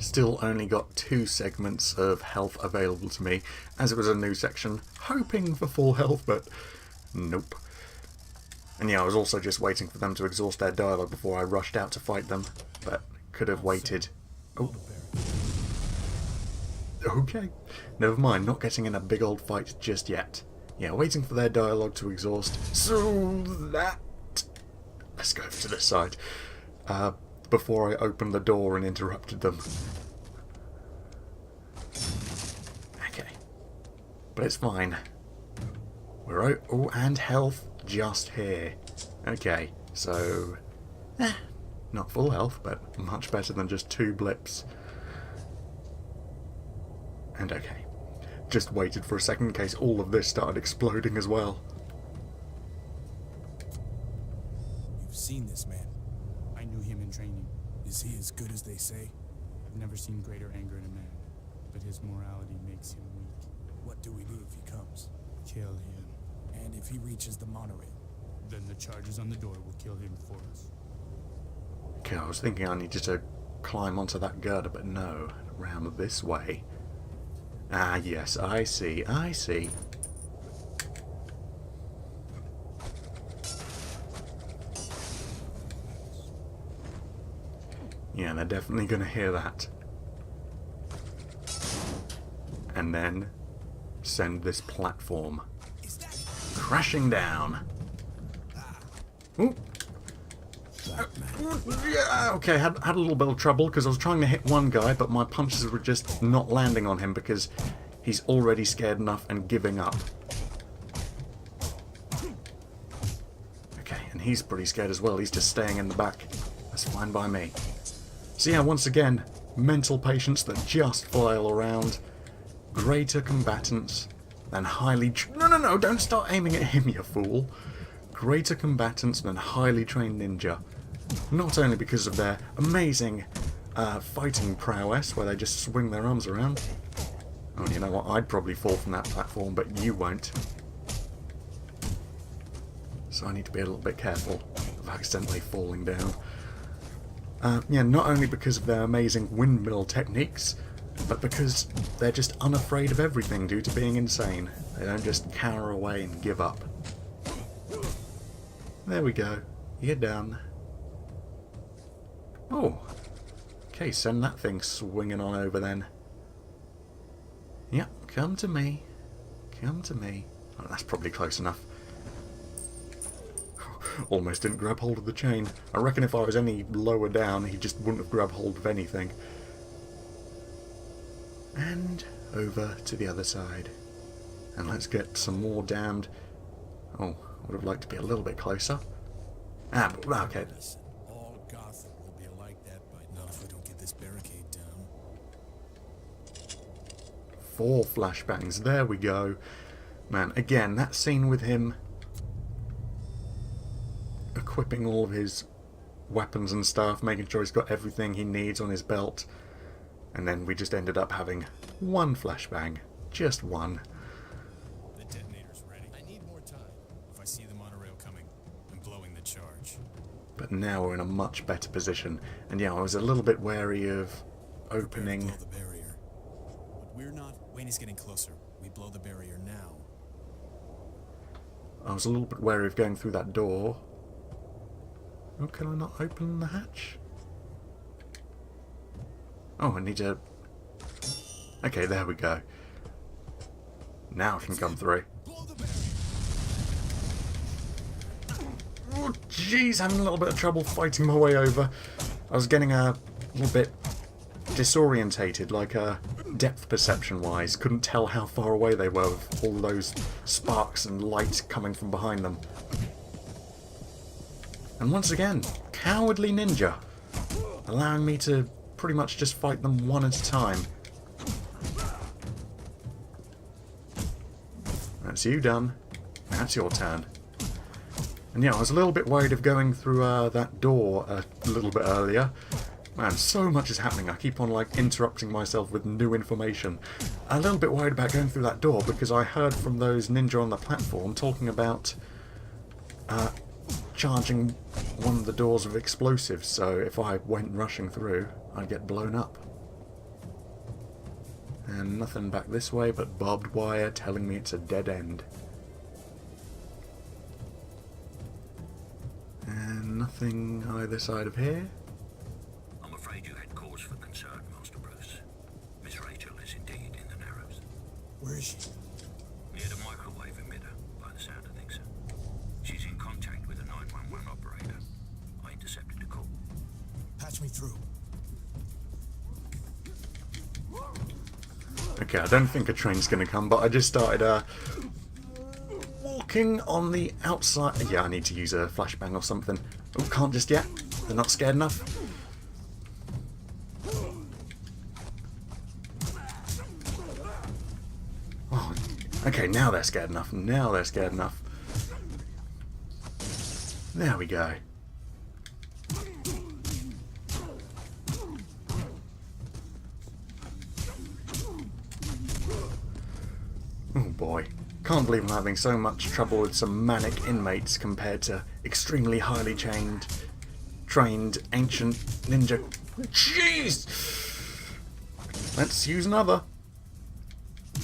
Still only got 2 segments of health available to me, as it was a new section, hoping for full health, but nope. And yeah, I was also just waiting for them to exhaust their dialogue before I rushed out to fight them, but could have waited. Oh. Okay, never mind, not getting in a big old fight just yet. Yeah, waiting for their dialogue to exhaust, so that... Let's go over to this side, before I opened the door and interrupted them. Okay, but it's fine. We're out, oh, and health just here. Okay, so... not full health, but much better than just 2 blips. And okay, just waited for a second in case all of this started exploding as well. You've seen this man. I knew him in training. Is he as good as they say? I've never seen greater anger in a man, but his morality makes him weak. What do we do if he comes? Kill him. And if he reaches the monorail? Then the charges on the door will kill him for us. Okay, I was thinking I needed to climb onto that girder, but no, around this way. Ah, yes, I see, I see. Yeah, they're definitely going to hear that. And then send this platform crashing down. Ooh. Yeah, okay, had a little bit of trouble because I was trying to hit one guy, but my punches were just not landing on him because he's already scared enough and giving up. Okay, and he's pretty scared as well. He's just staying in the back. That's fine by me. So yeah, once again, mental patients that just flail around. Greater combatants than highly... No, don't start aiming at him, you fool. Greater combatants than highly trained ninja. Not only because of their amazing fighting prowess, where they just swing their arms around. Oh, you know what? I'd probably fall from that platform, but you won't. So I need to be a little bit careful of accidentally falling down. Yeah, not only because of their amazing windmill techniques, but because they're just unafraid of everything due to being insane. They don't just cower away and give up. There we go. You're done. Oh. Okay, send that thing swinging on over then. Yep, come to me. Come to me. Oh, that's probably close enough. Almost didn't grab hold of the chain. I reckon if I was any lower down, he just wouldn't have grabbed hold of anything. And over to the other side. And let's get some more damned... Oh, I would have liked to be a little bit closer. Ah, but, okay. Listen, all Gotham will be like that by now if we don't get this barricade down. 4 flashbangs. There we go. Man, again, that scene with him equipping all of his weapons and stuff, making sure he's got everything he needs on his belt. And then we just ended up having 1 flashbang. Just 1. The detonator's ready. I need more time. If I see the monorail coming, I'm blowing the charge. But now we're in a much better position. And yeah, I was a little bit wary of opening... Blow the barrier. But we're not. Wayne is getting closer. We blow the barrier now. I was a little bit wary of going through that door. Oh, can I not open the hatch? Oh, I need to... Okay, there we go. Now I can come through. Oh, jeez, having a little bit of trouble fighting my way over. I was getting a little bit disorientated, like depth perception-wise. Couldn't tell how far away they were with all those sparks and light coming from behind them. And once again, cowardly ninja, allowing me to pretty much just fight them one at a time. That's you done. That's your turn. And yeah, I was a little bit worried of going through that door a little bit earlier. Man, so much is happening. I keep on like interrupting myself with new information. A little bit worried about going through that door because I heard from those ninja on the platform talking about charging one of the doors with explosives, so if I went rushing through, I'd get blown up. And nothing back this way but barbed wire telling me it's a dead end. And nothing either side of here. I'm afraid you had cause for concern, Master Bruce. Miss Rachel is indeed in the Narrows. Where is she? Near the microwave emitter, by the sound of things. She's in contact with a 911 operator. I intercepted the call. Patch me through. Okay, I don't think a train's going to come, but I just started walking on the outside. Yeah, I need to use a flashbang or something. Oh, can't just yet. They're not scared enough. Oh, okay, now they're scared enough. Now they're scared enough. There we go. Oh boy. Can't believe I'm having so much trouble with some manic inmates compared to extremely highly trained ancient ninja. Jeez! Let's use another.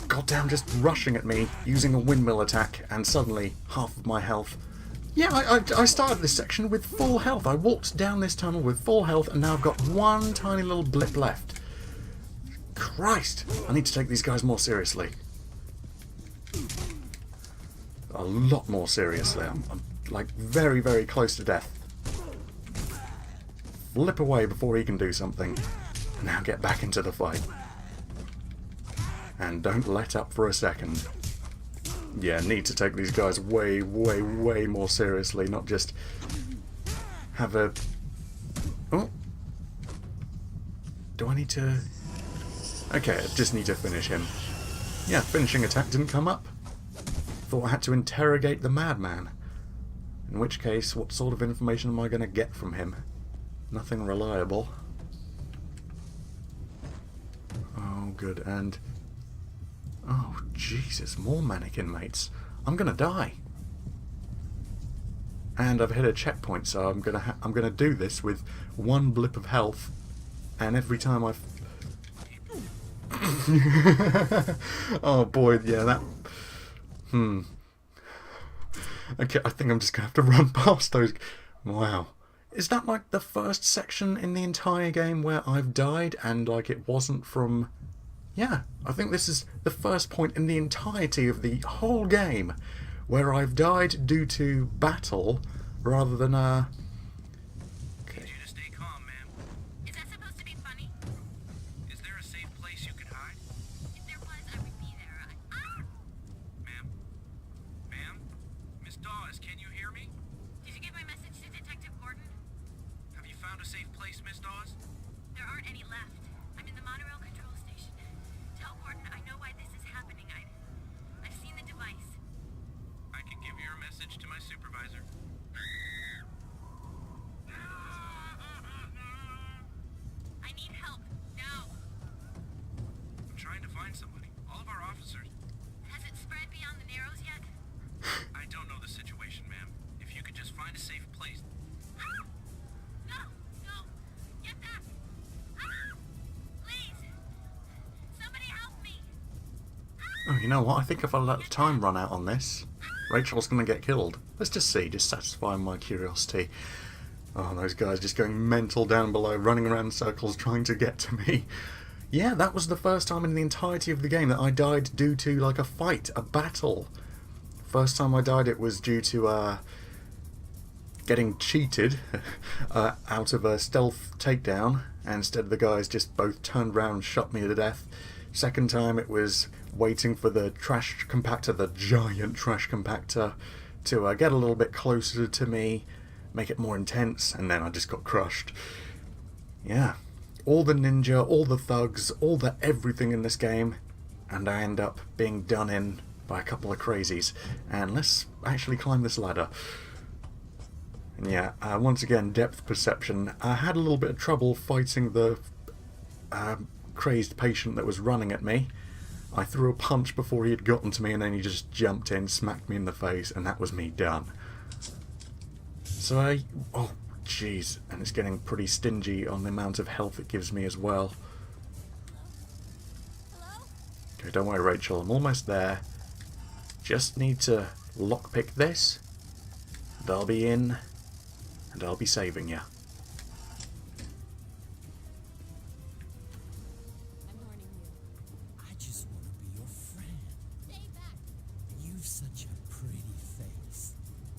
Goddamn, just rushing at me, using a windmill attack, and suddenly half of my health. Yeah, I started this section with full health. I walked down this tunnel with full health, and now I've got one tiny little blip left. Christ! I need to take these guys more seriously. A lot more seriously. I'm like very, very close to death. Flip away before he can do something. Now get back into the fight. And don't let up for a second. Yeah, need to take these guys way, way, way more seriously, not just have a... Oh! Do I need to... Okay, I just need to finish him. Yeah, finishing attack didn't come up. Thought I had to interrogate the madman. In which case, what sort of information am I going to get from him? Nothing reliable. Oh, good, and... Oh, Jesus, more manic inmates. I'm gonna die. And I've hit a checkpoint, so I'm gonna do this with one blip of health, and every time I've... Oh boy, yeah, that... Okay, I think I'm just gonna have to run past those... Wow. Is that like the first section in the entire game where I've died and like it wasn't from... Yeah, I think this is the first point in the entirety of the whole game where I've died due to battle rather than Need you to stay calm, ma'am. Is that supposed to be funny? Is there a safe place you could hide? If there was, I would be there. Ma'am? Ma'am? Miss Dawes, can you hear me? Did you give my message to Detective Gordon? Have you found a safe place, Miss Dawes? There aren't any left. I'm in the monorail control station. Tell Gordon I know why this is happening. I've seen the device. I can give your message to my supervisor. I need help. Now. I'm trying to find somebody. All of our officers. Has it spread beyond the Narrows yet? I don't know the situation, ma'am. If you could just find a safe place. No! No! Get back! Please! Somebody help me! Oh, you know what? I think if I let time run out on this, Rachel's going to get killed. Let's just see, just satisfying my curiosity. Oh, those guys just going mental down below, running around in circles trying to get to me. Yeah, that was the first time in the entirety of the game that I died due to, like, a fight, a battle. First time I died it was due to, getting cheated out of a stealth takedown, and instead the guys just both turned around and shot me to death. Second time it was waiting for the trash compactor, the giant trash compactor, to get a little bit closer to me, make it more intense, and then I just got crushed. Yeah. All the ninja, all the thugs, all the everything in this game, and I end up being done in by a couple of crazies. And let's actually climb this ladder. And yeah, once again, depth perception. I had a little bit of trouble fighting the crazed patient that was running at me. I threw a punch before he had gotten to me, and then he just jumped in, smacked me in the face, and that was me done. So oh jeez, and it's getting pretty stingy on the amount of health it gives me as well. Hello? Okay, don't worry, Rachel. I'm almost there. Just need to lockpick this. And I'll be in. And I'll be saving you. I'm warning you. I just want to be your friend. Stay back! You've such a pretty face.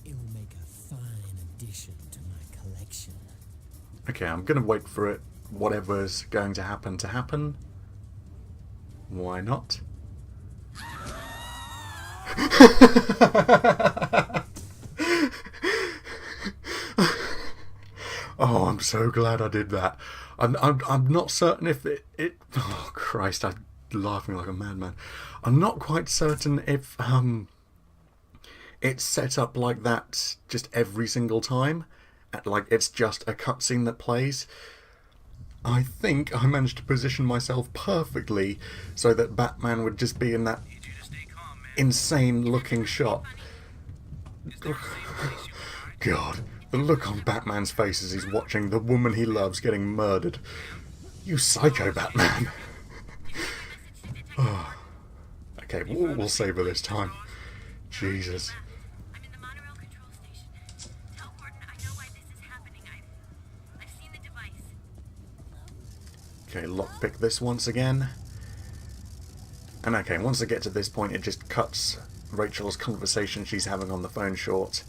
It'll make a fine addition to my collection. Okay, I'm gonna wait for it. Whatever's going to happen. Why not? Oh, I'm so glad I did that. I'm not certain if it. Oh Christ! I'm laughing like a madman. I'm not quite certain if it's set up like that just every single time. Like it's just a cutscene that plays. I think I managed to position myself perfectly so that Batman would just be in that Need you to stay calm, man. insane looking shot. Is there a safe place you can hide? God, the look on Batman's face as he's watching the woman he loves getting murdered. You psycho, Batman. Oh. Okay, we'll save her this time. Jesus. I'm in the monorail control station. Tell Gordon I know why this is happening. I've seen the device. Okay, lockpick this once again. And okay, once I get to this point, it just cuts Rachel's conversation she's having on the phone short.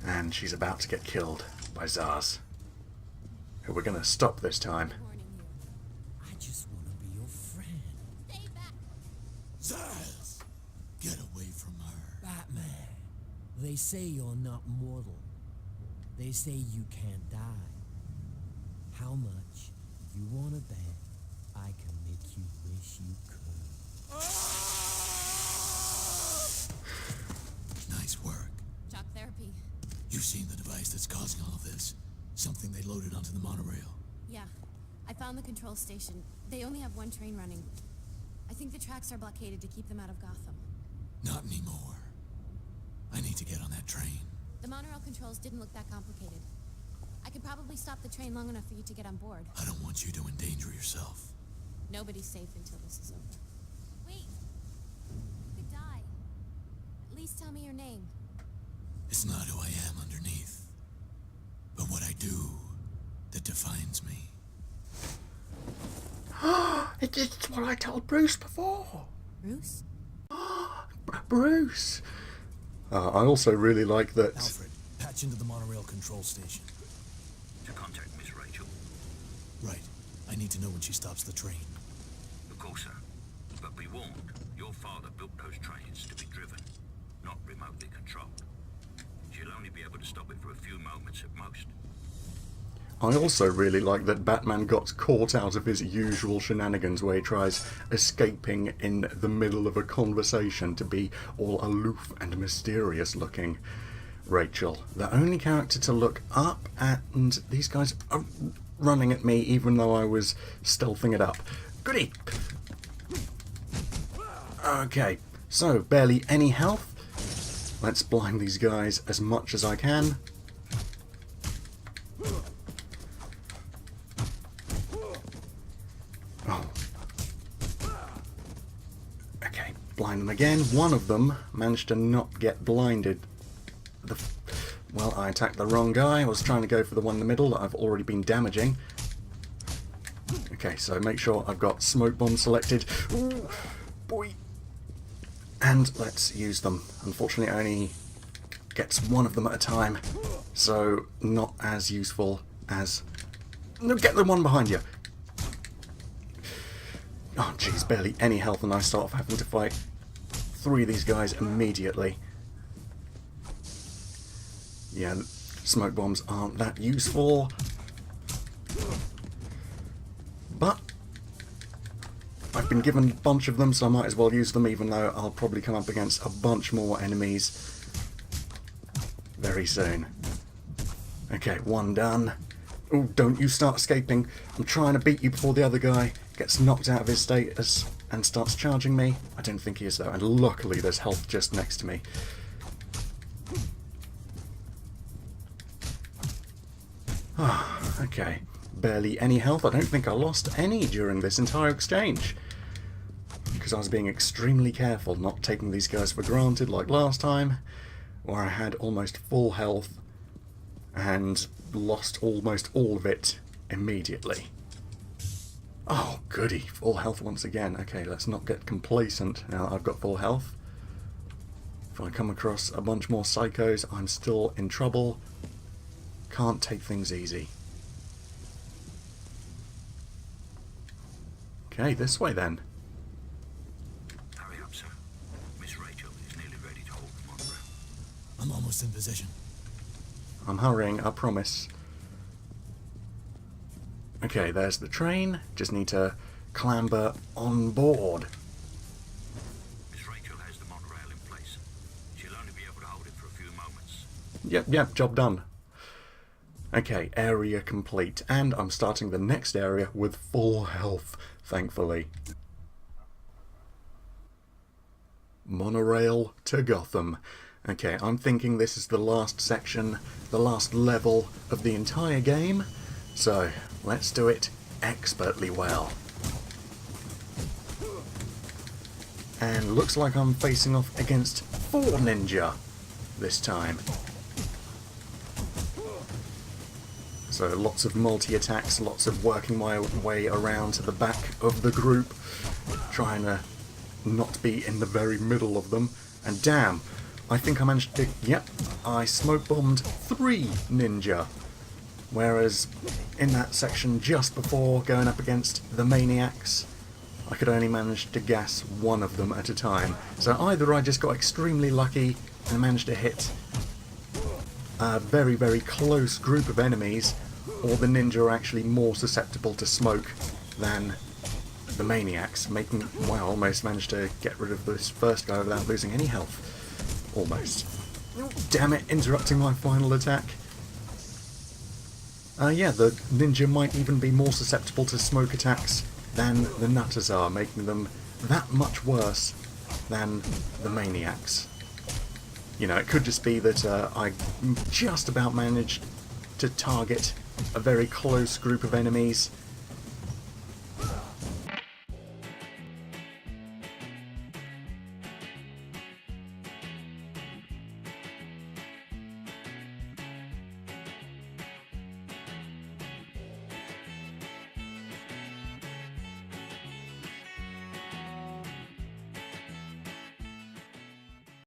And she's about to get killed by Zaz. Who we're going to stop this time. I'm warning you. I just want to be your friend. Stay back! Zaz! Get away from her. Batman, they say you're not mortal. They say you can't die. How much you want to bet I can make you wish you could? Nice work. Shock therapy. You've seen the device that's causing all of this. Something they loaded onto the monorail. Yeah. I found the control station. They only have one train running. I think the tracks are blockaded to keep them out of Gotham. Not anymore. I need to get on that train. The monorail controls didn't look that complicated. I could probably stop the train long enough for you to get on board. I don't want you to endanger yourself. Nobody's safe until this is over. Wait! You could die. At least tell me your name. It's not who I am underneath, but what I do that defines me. It's what I told Bruce before. Bruce? Bruce. I also really like that. Alfred, patch into the monorail control station. To contact Miss Rachel. Right. I need to know when she stops the train. Of course, sir. But be warned, your father built those trains to be driven, not remotely controlled. She'll only be able to stop it for a few moments at most. I also really like that Batman got caught out of his usual shenanigans where he tries escaping in the middle of a conversation to be all aloof and mysterious looking. Rachel, the only character to look up at, and these guys are running at me even though I was stealthing it up. Goody! Okay, so barely any health. Let's blind these guys as much as I can. Oh. Okay, blind them again. One of them managed to not get blinded. Well, I attacked the wrong guy. I was trying to go for the one in the middle that I've already been damaging. Okay, so make sure I've got smoke bomb selected. Ooh, boy. And let's use them. Unfortunately, it only gets one of them at a time, so not as useful as... No, get the one behind you! Oh, jeez, barely any health, and I start off having to fight 3 of these guys immediately. Yeah, smoke bombs aren't that useful. But I've been given a bunch of them, so I might as well use them, even though I'll probably come up against a bunch more enemies very soon. Okay, one done. Oh, don't you start escaping. I'm trying to beat you before the other guy gets knocked out of his status and starts charging me. I don't think he is, though, and luckily there's health just next to me. Okay, barely any health. I don't think I lost any during this entire exchange. because I was being extremely careful, not taking these guys for granted like last time, where I had almost full health and lost almost all of it immediately. Oh, goody. Full health once again. Okay, let's not get complacent now that I've got full health. If I come across a bunch more psychos, I'm still in trouble. Can't take things easy. Okay, this way then. Hurry up, sir. Miss Rachel is nearly ready to hold the monorail. I'm almost in position. I'm hurrying, I promise. Okay, there's the train. Just need to clamber on board. Miss Rachel has the monorail in place. She'll only be able to hold it for a few moments. Yep, job done. Okay, area complete. And I'm starting the next area with full health, thankfully. Monorail to Gotham. Okay, I'm thinking this is the last section, the last level of the entire game. So, let's do it expertly well. And looks like I'm facing off against 4 ninja this time. So lots of multi-attacks, lots of working my way around to the back of the group, trying to not be in the very middle of them. And damn, I think I managed to... Yep, I smoke bombed 3 ninja. Whereas in that section just before going up against the maniacs, I could only manage to gas 1 of them at a time. So either I just got extremely lucky and managed to hit a very, very close group of enemies, or the ninja are actually more susceptible to smoke than the maniacs, making... Wow, almost managed to get rid of this first guy without losing any health. Almost. Damn it, interrupting my final attack. Yeah, the ninja might even be more susceptible to smoke attacks than the nutters are, making them that much worse than the maniacs. You know, it could just be that I just about managed to target a very close group of enemies